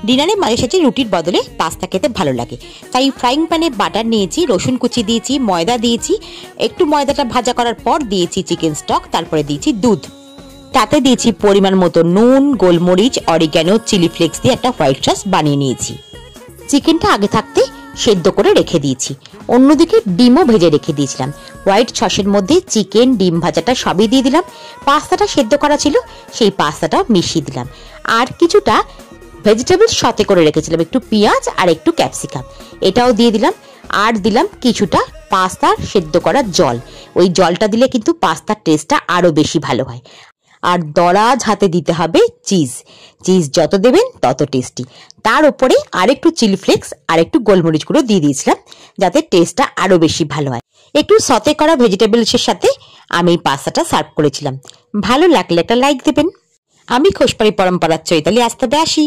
ডিনারে মাঝে সাঝে রুটির বদলে পাস্তা খেতে ভালো লাগে, তাই ফ্রাইং প্যানে বাটার নিয়েছি, রসুন কুচি দিয়েছি, ময়দা দিয়েছি, একটু ময়দাটা ভাজা করার পর দিয়েছি চিকেন স্টক, তারপরে দিয়েছি দুধ, তাতে দিয়েছি পরিমাণ মতো নুন, গোলমরিচ, অরিগ্যানো, চিলি ফ্লেক্স দিয়ে একটা হোয়াইট সস বানিয়ে নিয়েছি। চিকেনটা আগে থাকতে সেদ্ধ করে রেখে দিয়েছি। অন্যদিকে ডিমও ভেজে রেখে দিয়েছিলাম। হোয়াইট সসের মধ্যে চিকেন, ডিম ভাজাটা সবই দিয়ে দিলাম। পাস্তাটা সেদ্ধ করা ছিল, সেই পাস্তাটা মিশিয়ে দিলাম। আর কিছুটা ভেজিটেবল সতে করে রেখেছিলাম, একটু পেঁয়াজ আর একটু ক্যাপসিকাম, এটাও দিয়ে দিলাম। আর দিলাম কিছুটা পাস্তার সেদ্ধ করা জল। ওই জলটা দিলে কিন্তু পাস্তার টেস্টটা আরো বেশি ভালো হয়। আর দরাজ হাতে দিতে হবে চিজ। চিজ যত দেবেন তত টেস্টি। তার উপরে আরেকটু চিলি ফ্লেক্স আর একটু গোলমরিচ গুঁড়ো দিয়ে দিয়েছিলাম, যাতে টেস্টটা আরো বেশি ভালো হয়। একটু সতে করা ভেজিটেবলসের সাথে আমি এই পাস্তাটা সার্ভ করেছিলাম। ভালো লাগলে একটা লাইক দেবেন। আমি খোসপাড়ি পরম্পরার চৈতালি, আজ তবে আসি।